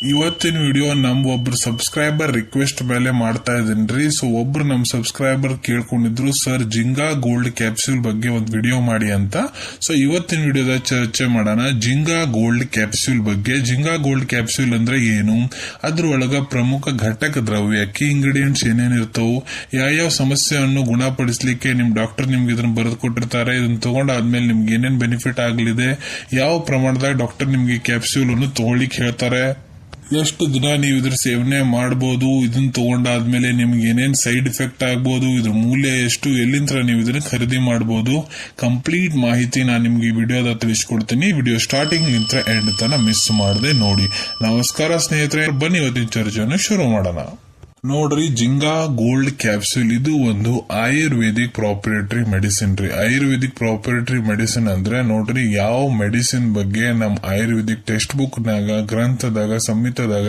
ಇವತ್ತಿನ ವಿಡಿಯೋ ಒಬ್ರು subscriber request ಮೇಲೆ ಮಾಡ್ತಾ ಇದೀನಿ. ಸೊ ಒಬ್ರು ನಮ್ ಸಬ್ಸ್ಕ್ರೈಬರ್ ಕೇಳ್ಕೊಂಡಿದ್ರು, ಸರ್ ಜಿಂಗಾ ಗೋಲ್ಡ್ ಕ್ಯಾಪ್ಸ್ಯೂಲ್ ಬಗ್ಗೆ ಒಂದು ವಿಡಿಯೋ ಮಾಡಿ ಅಂತ. ಸೊ ಇವತ್ತಿನ ವಿಡಿಯೋದ ಚರ್ಚೆ ಮಾಡೋಣ ಜಿಂಗಾ ಗೋಲ್ಡ್ ಕ್ಯಾಪ್ಸ್ಯೂಲ್ ಬಗ್ಗೆ. ಜಿಂಗಾ ಗೋಲ್ಡ್ ಕ್ಯಾಪ್ಸ್ಯೂಲ್ ಅಂದ್ರೆ ಏನು, ಅದ್ರೊಳಗ ಪ್ರಮುಖ ಘಟಕ ದ್ರವ್ಯ ಕೀ ಇಂಗ್ರೀಡಿಯೆಂಟ್ಸ್ ಏನೇನಿರ್ತಾವು, ಯಾವ ಸಮಸ್ಯೆಯನ್ನು ಗುಣಪಡಿಸಲಿಕ್ಕೆ ನಿಮ್ ಡಾಕ್ಟರ್ ನಿಮ್ಗೆ ಇದನ್ನ ಬರೆದು ಕೊಟ್ಟಿರ್ತಾರೆ, ಇದನ್ನ ತಗೊಂಡಾದ್ಮೇಲೆ ನಿಮ್ಗೆ ಏನೇನ್ ಬೆನಿಫಿಟ್ ಆಗಲಿದೆ, ಯಾವ ಪ್ರಮಾಣದಾಗ ಡಾಕ್ಟರ್ ನಿಮ್ಗೆ ಕ್ಯಾಪ್ಸ್ಯೂಲ್ ಅನ್ನು ತಗೊಳ್ಳಿಕ್ ಹೇಳ್ತಾರೆ, ಎಷ್ಟು ದಿನ ನೀವು ಇದ್ರ ಸೇವನೆ ಮಾಡಬಹುದು, ಇದನ್ನ ತಗೊಂಡಾದ್ಮೇಲೆ ನಿಮ್ಗೆ ಏನೇನ್ ಸೈಡ್ ಎಫೆಕ್ಟ್ ಆಗ್ಬಹುದು, ಇದ್ರ ಮೂಲ್ಯ ಎಷ್ಟು, ಎಲ್ಲಿಂದ ನೀವು ಇದನ್ನ ಖರೀದಿ ಮಾಡಬಹುದು, ಕಂಪ್ಲೀಟ್ ಮಾಹಿತಿ ನಾನು ನಿಮ್ಗೆ ಈ ವಿಡಿಯೋದ ತಿಳಿಸ್ಕೊಡ್ತೀನಿ. ವಿಡಿಯೋ ಸ್ಟಾರ್ಟಿಂಗ್ ನಿಂತ ಎಂಡ್ ತನ ಮಿಸ್ ಮಾಡದೆ ನೋಡಿ. ನಮಸ್ಕಾರ ಸ್ನೇಹಿತರೆ, ಬನ್ನಿ ಇವತ್ತಿನ ಚರ್ಚೆಯನ್ನು ಶುರು ಮಾಡೋಣ. ನೋಡ್ರಿ, ಜಿಂಗಾ ಗೋಲ್ಡ್ ಕ್ಯಾಪ್ಸ್ಯೂಲ್ ಇದು ಒಂದು ಆಯುರ್ವೇದಿಕ್ ಪ್ರಾಪರೇಟರಿ ಮೆಡಿಸಿನ್ ರೀ. ಆಯುರ್ವೇದಿಕ್ ಪ್ರಾಪರೇಟರಿ ಮೆಡಿಸಿನ್ ಅಂದ್ರೆ ನೋಡ್ರಿ, ಯಾವ ಮೆಡಿಸಿನ್ ಬಗ್ಗೆ ನಮ್ ಆಯುರ್ವೇದಿಕ್ ಟೆಕ್ಸ್ಟ್ ಬುಕ್ ನಾಗ, ಗ್ರಂಥದಾಗ, ಸಂಹಿತದಾಗ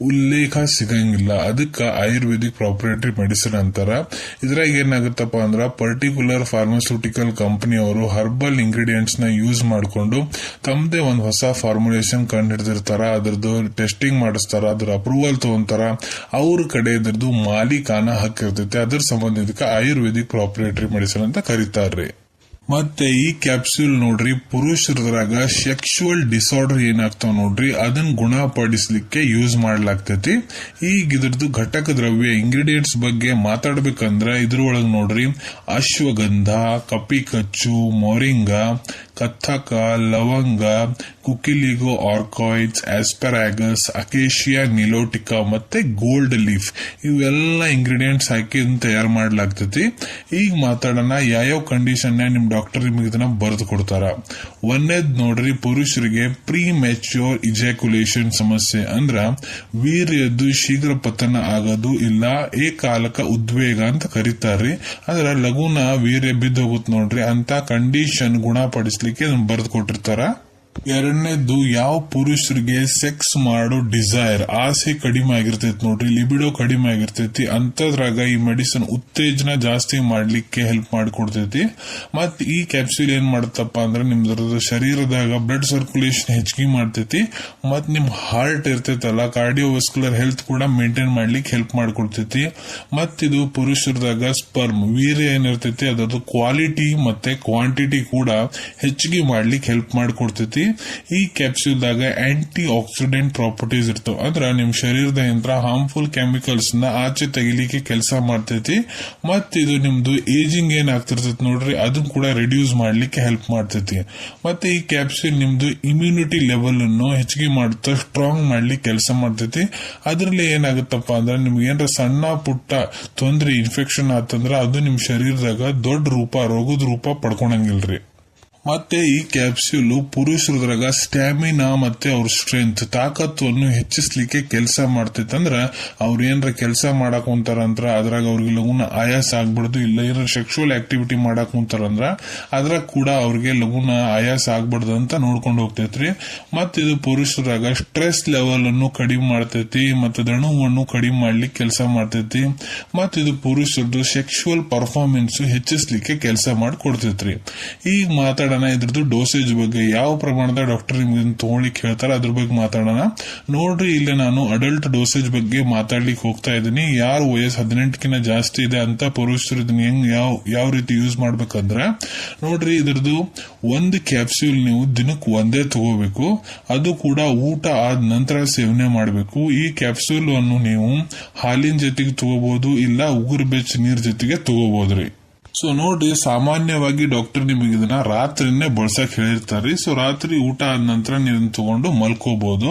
ಉಲ್ಲೇಖ ಸಿಗಂಗಿಲ್ಲ, ಅದಕ್ಕ ಆಯುರ್ವೇದಿಕ್ ಪ್ರಾಪರೇಟರಿ ಮೆಡಿಸಿನ್ ಅಂತಾರ. ಇದ್ರಾಗ ಏನಾಗುತ್ತಪ್ಪ ಅಂದ್ರ ಪರ್ಟಿಕ್ಯುಲರ್ ಫಾರ್ಮಾಸ್ಯೂಟಿಕಲ್ ಕಂಪನಿ ಅವರು ಹರ್ಬಲ್ ಇಂಗ್ರೀಡಿಯೆಂಟ್ಸ್ ನ ಯೂಸ್ ಮಾಡಿಕೊಂಡು ತಮ್ಮದೇ ಒಂದು ಹೊಸ ಫಾರ್ಮುಲೇಷನ್ ಕಂಡು ಹಿಡಿದಿರ್ತಾರ, ಅದ್ರದ್ದು ಟೆಸ್ಟಿಂಗ್ ಮಾಡಿಸ್ತಾರ, ಅದ್ರ ಅಪ್ರೂವಲ್ ತಗೊಂತಾರ, ಅವ್ರ ಕಡೆ ಇದ್ರದ್ದು ಮಾಲೀಕಾನ ಹಕ್ಕಿರ್ತೈತೆ. ಅದ್ರ ಸಂಬಂಧಿತ ಆಯುರ್ವೇದಿಕ್ ಪ್ರಾಪರೇಟರಿ ಮೆಡಿಸಿನ್ ಅಂತ ಕರೀತಾರ್ರಿ. ಮತ್ತೆ ಈ ಕ್ಯಾಪ್ಸ್ಯೂಲ್ ನೋಡ್ರಿ, ಪುರುಷರದ್ರಾಗ ಸೆಕ್ಸುವಲ್ ಡಿಸಾರ್ಡರ್ ಏನಾಗ್ತಾವ ನೋಡ್ರಿ, ಅದನ್ನ ಗುಣಪಡಿಸಲಿಕ್ಕೆ ಯೂಸ್ ಮಾಡ್ಲಾಗ್ತೈತಿ. ಈಗ ಇದ್ರದ್ದು ಘಟಕ ದ್ರವ್ಯ ಇಂಗ್ರೀಡಿಯೆಂಟ್ಸ್ ಬಗ್ಗೆ ಮಾತಾಡ್ಬೇಕಂದ್ರ ಇದ್ರೊಳಗ ನೋಡ್ರಿ, ಅಶ್ವಗಂಧ, ಕಪಿಕಚ್ಚು, ಮೊರಿಂಗಾ, ಕಥಕ, ಲವಂಗ, ಕುಕಿಲಿಗೋ ಆರ್ಕಾಯ್ಡ್ಸ್, ಆಸ್ಪರಾಗಸ್, ಅಕೇಶಿಯಾ ನಿಲೋಟಿಕಾ ಮತ್ತೆ ಗೋಲ್ಡ್ ಲೀಫ್, ಇವೆಲ್ಲ ಇಂಗ್ರೀಡಿಯೆಂಟ್ಸ್ ಹಾಕಿ ಇದನ್ನ ತಯಾರು ಮಾಡ್ಲಾಗ್ತೈತಿ. ಈಗ ಮಾತಾಡೋಣ ಯಾವ ಕಂಡೀಷನ್ ನಿಮ್ ಡಾಕ್ಟರ್ ನಿಮ್ಗೆ ಇದನ್ನ ಬರೆದು ಕೊಡ್ತಾರ. ಒಂದೇದ್ ನೋಡ್ರಿ, ಪುರುಷರಿಗೆ ಪ್ರೀ ಮೆಚ್ಯೂರ್ ಇಜಾಕ್ಯುಲೇಷನ್ ಸಮಸ್ಯೆ ಅಂದ್ರ ವೀರ್ಯದ್ದು ಶೀಘ್ರ ಪತನ ಆಗೋದು ಇಲ್ಲ ಏಕಾಲಕ ಉದ್ವೇಗ ಅಂತ ಕರೀತಾರ್ರಿ. ಅಂದ್ರ ಲಘುನ ವೀರ್ಯ ಬಿದ್ದು ಹೋಗುತ್ತೆ ನೋಡ್ರಿ, ಅಂತ ಕಂಡೀಷನ್ ಗುಣಪಡಿಸ್ಲಿಕ್ಕೆ ಇದನ್ನ ಬರೆದು ಕೊಟ್ಟಿರ್ತಾರ. ಎರಡನೇದ್ದು, ಯಾವ ಪುರುಷರಿಗೆ ಸೆಕ್ಸ್ ಮಾಡೋ ಡಿಸೈರ್, ಆಸೆ ಕಡಿಮೆ ಆಗಿರ್ತೈತಿ ನೋಡ್ರಿ, ಲಿಬಿಡೋ ಕಡಿಮೆ ಆಗಿರ್ತೈತಿ, ಅಂತದ್ರಾಗ ಈ ಮೆಡಿಸಿನ್ ಉತ್ತೇಜನ ಜಾಸ್ತಿ ಮಾಡ್ಲಿಕ್ಕೆ ಹೆಲ್ಪ್ ಮಾಡಿಕೊಡ್ತೈತಿ. ಮತ್ ಈ ಕ್ಯಾಪ್ಸ್ಯೂಲ್ ಏನ್ ಮಾಡತ್ತಪ್ಪ ಅಂದ್ರೆ ನಿಮ್ದ್ರದ್ದು ಶರೀರದಾಗ ಬ್ಲಡ್ ಸರ್ಕ್ಯುಲೇಷನ್ ಹೆಚ್ಚಿಗೆ ಮಾಡ್ತೈತಿ, ಮತ್ ನಿಮ್ ಹಾರ್ಟ್ ಇರ್ತೈತಲ್ಲ, ಕಾರ್ಡಿಯೋವಸ್ಕ್ಯುಲರ್ ಹೆಲ್ತ್ ಕೂಡ ಮೇಂಟೈನ್ ಮಾಡ್ಲಿಕ್ಕೆ ಹೆಲ್ಪ್ ಮಾಡ್ಕೊಡ್ತೈತಿ. ಮತ್ ಇದು ಪುರುಷರದಾಗ ಸ್ಪರ್ಮ್ ವೀರ್ಯ ಏನಿರ್ತೈತಿ ಅದರದ್ದು ಕ್ವಾಲಿಟಿ ಮತ್ತೆ ಕ್ವಾಂಟಿಟಿ ಕೂಡ ಹೆಚ್ಚಿಗೆ ಮಾಡ್ಲಿಕ್ಕೆ ಹೆಲ್ಪ್ ಮಾಡ್ಕೊಡ್ತೈತಿ. ಈ ಕ್ಯಾಪ್ಸ್ಯೂಲ್ ದಾಗ ಆಂಟಿ ಆಕ್ಸಿಡೆಂಟ್ ಪ್ರಾಪರ್ಟೀಸ್ ಇರ್ತಾವ, ಅಂದ್ರ ನಿಮ್ ಶರೀರದಿಂದ ಹಾರ್ಮ್ಫುಲ್ ಕೆಮಿಕಲ್ಸ್ ನ ಆಚೆ ತೆಗಿಲಿಕ್ಕೆ ಕೆಲಸ ಮಾಡ್ತೈತಿ. ಮತ್ ಇದು ನಿಮ್ದು ಏಜಿಂಗ್ ಏನ್ ಆಗ್ತಿರ್ತೈತಿ ನೋಡ್ರಿ, ಅದನ್ನ ಕೂಡ ರಿಡ್ಯೂಸ್ ಮಾಡ್ಲಿಕ್ಕೆ ಹೆಲ್ಪ್ ಮಾಡ್ತೈತಿ. ಮತ್ತೆ ಈ ಕ್ಯಾಪ್ಸ್ಯೂಲ್ ನಿಮ್ದು ಇಮ್ಯುನಿಟಿ ಲೆವೆಲ್ ಅನ್ನು ಹೆಚ್ಚಿಗೆ ಮಾಡುತ್ತಾ ಸ್ಟ್ರಾಂಗ್ ಮಾಡ್ಲಿಕ್ಕೆ ಕೆಲಸ ಮಾಡ್ತೈತಿ. ಅದ್ರಲ್ಲಿ ಏನಾಗುತ್ತಪ್ಪ ಅಂದ್ರೆ ನಿಮ್ಗೆ ಏನಾರ ಸಣ್ಣ ಪುಟ್ಟ ತೊಂದ್ರೆ ಇನ್ಫೆಕ್ಷನ್ ಆತಂದ್ರ ಅದು ನಿಮ್ ಶರೀರದಾಗ ದೊಡ್ಡ ರೂಪ, ರೋಗದ ರೂಪ ಪಡ್ಕೊಳಂಗಿಲ್ರಿ. ಮತ್ತೆ ಈ ಕ್ಯಾಪ್ಸ್ಯೂಲ್ ಪುರುಷರದ್ರಾಗ ಸ್ಟ್ಯಾಮಿನಾ ಮತ್ತೆ ಅವ್ರ ಸ್ಟ್ರೆಂತ್, ತಾಕತ್ವನ್ನು ಹೆಚ್ಚಿಸ್ಲಿಕ್ಕೆ ಕೆಲಸ ಮಾಡ್ತೈತೆ. ಅಂದ್ರ ಅವ್ರ ಏನಾರ ಕೆಲಸ ಮಾಡಕ್ ಕುಂತಾರಂದ್ರ ಅದ್ರಾಗ ಅವ್ರಿಗೆ ಲಘುನ ಆಯಾಸ ಆಗ್ಬಿಡ್ದು, ಇಲ್ಲ ಏನಾರ ಸೆಕ್ಸುವಲ್ ಆಕ್ಟಿವಿಟಿ ಮಾಡಕ್ ಕುಂತಾರಂದ್ರ ಅದ್ರಾಗ ಕೂಡ ಅವ್ರಿಗೆ ಲಘುನ ಆಯಾಸ ಆಗ್ಬಿಡ್ದು ಅಂತ ನೋಡ್ಕೊಂಡು ಹೋಗ್ತೈತ್ರಿ. ಮತ್ ಇದು ಪುರುಷರಾಗ ಸ್ಟ್ರೆಸ್ ಲೆವೆಲ್ ಅನ್ನು ಕಡಿಮೆ ಮಾಡ್ತೈತಿ, ಮತ್ತೆ ದಣುವನ್ನು ಕಡಿಮೆ ಮಾಡ್ಲಿಕ್ಕೆ ಕೆಲಸ ಮಾಡ್ತೈತಿ. ಮತ್ ಇದು ಪುರುಷರದು ಸೆಕ್ಸುವಲ್ ಪರ್ಫಾರ್ಮೆನ್ಸ್ ಹೆಚ್ಚಿಸ್ಲಿಕ್ಕೆ ಕೆಲಸ ಮಾಡಿ ಕೊಡ್ತೈತ್ರಿ. ಈಗ ಮಾತಾಡೋಣ ಇದ್ರದ್ದು ಡೋಸೇಜ್ ಬಗ್ಗೆ, ಯಾವ ಪ್ರಮಾಣದ ಡಾಕ್ಟರ್ ನಿಮ್ಗೆ ತಗೊಳ್ಳಿಕ್ ಹೇಳ್ತಾರೆ ಅದ್ರ ಬಗ್ಗೆ ಮಾತಾಡೋಣ. ನೋಡ್ರಿ, ಇಲ್ಲಿ ನಾನು ಅಡಲ್ಟ್ ಡೋಸೇಜ್ ಬಗ್ಗೆ ಮಾತಾಡ್ಲಿಕ್ಕೆ ಹೋಗ್ತಾ ಇದ್ದೀನಿ. ಯಾರು ವಯಸ್ಸು 18 ಜಾಸ್ತಿ ಇದೆ ಅಂತ ಪುರುಷರು ಇದನ್ನ ಹೆಂಗ್ ಯಾವ ರೀತಿ ಯೂಸ್ ಮಾಡ್ಬೇಕಂದ್ರ ನೋಡ್ರಿ, ಇದ್ರದ್ದು ಒಂದು ಕ್ಯಾಪ್ಸ್ಯೂಲ್ ನೀವು ದಿನಕ್ಕೆ ಒಂದೇ ತಗೋಬೇಕು, ಅದು ಕೂಡ ಊಟ ಆದ ನಂತರ ಸೇವನೆ ಮಾಡಬೇಕು. ಈ ಕ್ಯಾಪ್ಸ್ಯೂಲ್ ಅನ್ನು ನೀವು ಹಾಲಿನ ಜೊತೆಗೆ ತಗೋಬಹುದು, ಇಲ್ಲ ಉಗುರು ಬೆಚ್ಚ ನೀರ್ ಜೊತೆಗೆ ತಗೋಬಹುದ್ರಿ. ಸೊ ನೋಡ್ರಿ, ಸಾಮಾನ್ಯವಾಗಿ ಡಾಕ್ಟರ್ ನಿಮಗೆ ಇದನ್ನ ರಾತ್ರಿನೇ ಬಳಸಕ್ ಹೇಳಿರ್ತಾರ್ರಿ. ಸೊ ರಾತ್ರಿ ಊಟ ಆದ ನಂತರ ನೀವು ಇದನ್ನ ತಗೊಂಡು ಮಲ್ಕೋಬಹುದು.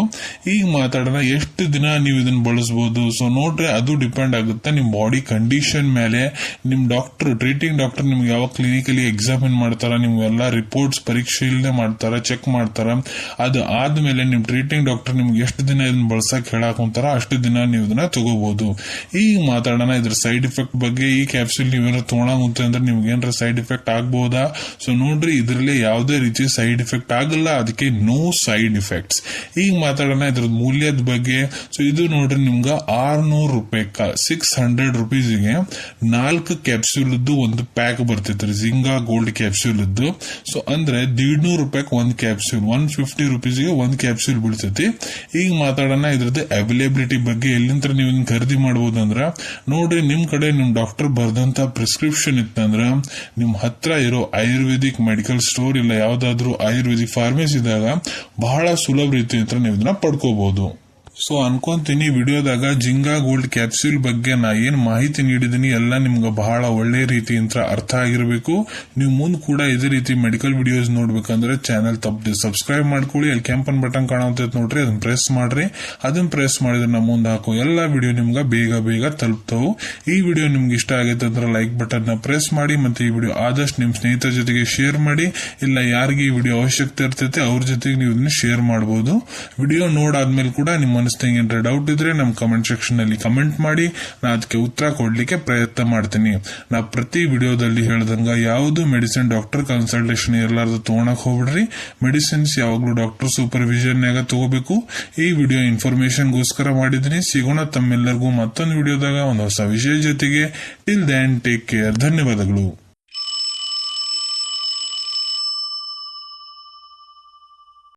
ಈಗ ಮಾತಾಡೋಣ ಎಷ್ಟು ದಿನ ನೀವು ಇದನ್ನ ಬಳಸಬಹುದು. ಸೊ ನೋಡ್ರಿ, ಅದು ಡಿಪೆಂಡ್ ಆಗುತ್ತೆ ನಿಮ್ ಬಾಡಿ ಕಂಡೀಷನ್ ಮೇಲೆ. ನಿಮ್ ಡಾಕ್ಟರ್, ಟ್ರೀಟಿಂಗ್ ಡಾಕ್ಟರ್ ನಿಮ್ಗೆ ಯಾವ ಕ್ಲಿನಿಕಲಿ ಎಕ್ಸಾಮಿನ್ ಮಾಡ್ತಾರ, ನಿಮ್ಗೆಲ್ಲ ರಿಪೋರ್ಟ್ಸ್ ಪರಿಶೀಲನೆ ಮಾಡ್ತಾರ, ಚೆಕ್ ಮಾಡ್ತಾರ. ಅದು ಆದ್ಮೇಲೆ ನಿಮ್ ಟ್ರೀಟಿಂಗ್ ಡಾಕ್ಟರ್ ನಿಮ್ಗೆ ಎಷ್ಟು ದಿನ ಇದನ್ನ ಬಳಸಕ್ ಹೇಳಕ್ ಕುಂತಾರ ಅಷ್ಟು ದಿನ ನೀವು ಇದನ್ನ ತಗೋಬಹುದು. ಈಗ ಮಾತಾಡೋಣ ಇದ್ರ ಸೈಡ್ ಎಫೆಕ್ಟ್ ಬಗ್ಗೆ. ಈ ಕ್ಯಾಪ್ಸ್ಯೂಲ್ ನೀವೇನಾದ್ರು ತಗೊಳಂತ ಅಂದ್ರೆ ನಿಮ್ಗೆ ಏನಾರ ಸೈಡ್ ಎಫೆಕ್ಟ್ ಆಗ್ಬಹುದಾ? ಸೊ ನೋಡ್ರಿ, ಇದ್ರಲ್ಲಿ ಯಾವುದೇ ರೀತಿ ಸೈಡ್ ಎಫೆಕ್ಟ್ ಆಗಲ್ಲ, ಅದಕ್ಕೆ ನೋ ಸೈಡ್ ಎಫೆಕ್ಟ್ಸ್. ಈಗ ಮಾತಾಡೋಣ ಇದ್ರದ್ ಮೂಲ್ಯದ ಬಗ್ಗೆ. ಸೊ ಇದು ನೋಡ್ರಿ ನಿಮ್ಗ 600 ರೂಪಾಯಿ, 600 ರುಪೀಸ್ಗೆ 4 ಕ್ಯಾಪ್ಸೂಲ್ ಒಂದು ಪ್ಯಾಕ್ ಬರ್ತೈತ್ರಿ, ಜಿಂಗಾ ಗೋಲ್ಡ್ ಕ್ಯಾಪ್ಸೂಲ್ ಇದ್ದು. ಸೊ ಅಂದ್ರೆ 150 ರೂಪಾಯಿ ಒಂದ್ ಕ್ಯಾಪ್ಸೂಲ್, 150 ರುಪೀಸ್ಗೆ ಒಂದ್ ಕ್ಯಾಪ್ಸೂಲ್ ಬೀಳ್ತೈತಿ. ಈಗ ಮಾತಾಡೋಣ ಇದ್ರದ್ದು ಅವೈಲೇಬಿಲಿಟಿ ಬಗ್ಗೆ. ಎಲ್ಲಿಂದ ನೀವು ಇದನ್ನ ಖರೀದಿ ಮಾಡಬಹುದು ಅಂದ್ರ ನೋಡ್ರಿ, ನಿಮ್ ಕಡೆ ನಿಮ್ ಡಾಕ್ಟರ್ ಬರ್ದಂತ ಪ್ರಿಸ್ಕ್ರಿಪ್ಷನ್ ಇತ್ತಂದ್ರ ನಿಮ್ ಹತ್ರ ಇರೋ ಆಯುರ್ವೇದಿಕ್ ಮೆಡಿಕಲ್ ಸ್ಟೋರ್ ಇಲ್ಲ ಯಾವ್ದಾದ್ರು ಆಯುರ್ವೇದಿಕ್ ಫಾರ್ಮಸಿದಾಗ ಬಹಳ ಸುಲಭ ರೀತಿ ನೀವು ಇದನ್ನ ಪಡ್ಕೋಬಹುದು. ಸೊ ಅನ್ಕೊಂತೀನಿ ವಿಡಿಯೋದಾಗ ಜಿಂಗಾ ಗೋಲ್ಡ್ ಕ್ಯಾಪ್ಸೂಲ್ ಬಗ್ಗೆ ನಾ ಏನ್ ಮಾಹಿತಿ ನೀಡಿದೀನಿ ಎಲ್ಲ ನಿಮ್ಗೆ ಬಹಳ ಒಳ್ಳೆ ರೀತಿಯಿಂದ ಅರ್ಥ ಆಗಿರ್ಬೇಕು. ನೀವು ಮುಂದ್ ಕೂಡ ಇದೇ ರೀತಿ ಮೆಡಿಕಲ್ ವಿಡಿಯೋಸ್ ನೋಡ್ಬೇಕಂದ್ರೆ ಚಾನೆಲ್ ತಪ್ಪದೆ ಸಬ್ಸ್ಕ್ರೈಬ್ ಮಾಡ್ಕೊಳ್ಳಿ. ಅಲ್ಲಿ ಕೆಂಪನ್ ಬಟನ್ ಕಾಣುತ್ತೆ ನೋಡ್ರಿ, ಅದನ್ನ ಪ್ರೆಸ್ ಮಾಡ್ರಿ. ಅದನ್ನ ಪ್ರೆಸ್ ಮಾಡಿದ್ರೆ ನಾ ಮುಂದೆ ಹಾಕೋ ಎಲ್ಲಾ ವಿಡಿಯೋ ನಿಮ್ಗೆ ಬೇಗ ತಲುಪ್ತಾವು. ಈ ವಿಡಿಯೋ ನಿಮ್ಗೆ ಇಷ್ಟ ಆಗೈತೆ ಅಂದ್ರೆ ಲೈಕ್ ಬಟನ್ ನ ಪ್ರೆಸ್ ಮಾಡಿ, ಮತ್ತೆ ಈ ವಿಡಿಯೋ ಆದಷ್ಟು ನಿಮ್ ಸ್ನೇಹಿತರ ಜೊತೆಗೆ ಶೇರ್ ಮಾಡಿ. ಇಲ್ಲ ಯಾರಿಗೆ ಈ ವಿಡಿಯೋ ಅವಶ್ಯಕತೆ ಇರ್ತೈತೆ ಅವ್ರ ಜೊತೆಗೆ ನೀವು ಇದನ್ನ ಶೇರ್ ಮಾಡಬಹುದು. ವಿಡಿಯೋ ನೋಡಾದ್ಮೇಲೆ ಕೂಡ ನಿಮ್ಮ ಏನಾರ ಡೌಟ್ ಇದ್ರೆ ನಮ್ ಕಮೆಂಟ್ ಸೆಕ್ಷನ್ ಅಲ್ಲಿ ಕಮೆಂಟ್ ಮಾಡಿ, ನಾ ಅದಕ್ಕೆ ಉತ್ತರ ಕೊಡ್ಲಿಕ್ಕೆ ಪ್ರಯತ್ನ ಮಾಡ್ತೀನಿ. ನಾ ಪ್ರತಿ ವಿಡಿಯೋದಲ್ಲಿ ಹೇಳ್ದಂಗ ಯಾವುದು ಮೆಡಿಸಿನ್ ಡಾಕ್ಟರ್ ಕನ್ಸಲ್ಟೇಷನ್ ಇರಲಾರ್ದು ತಗೊಳಕ್ ಹೋಗ್ಬಿಡ್ರಿ. ಮೆಡಿಸಿನ್ಸ್ ಯಾವಾಗ್ಲೂ ಡಾಕ್ಟರ್ ಸೂಪರ್ವಿಷನ್ ನಾಗ ತಗೋಬೇಕು. ಈ ವಿಡಿಯೋ ಇನ್ಫಾರ್ಮೇಶನ್ ಗೋಸ್ಕರ ಮಾಡಿದೀನಿ. ಸಿಗೋಣ ತಮ್ಮೆಲ್ಲರಿಗೂ ಮತ್ತೊಂದು ವಿಡಿಯೋದಾಗ ಒಂದು ಹೊಸ ವಿಷಯ ಜೊತೆಗೆ. Till then take care. ಧನ್ಯವಾದಗಳು.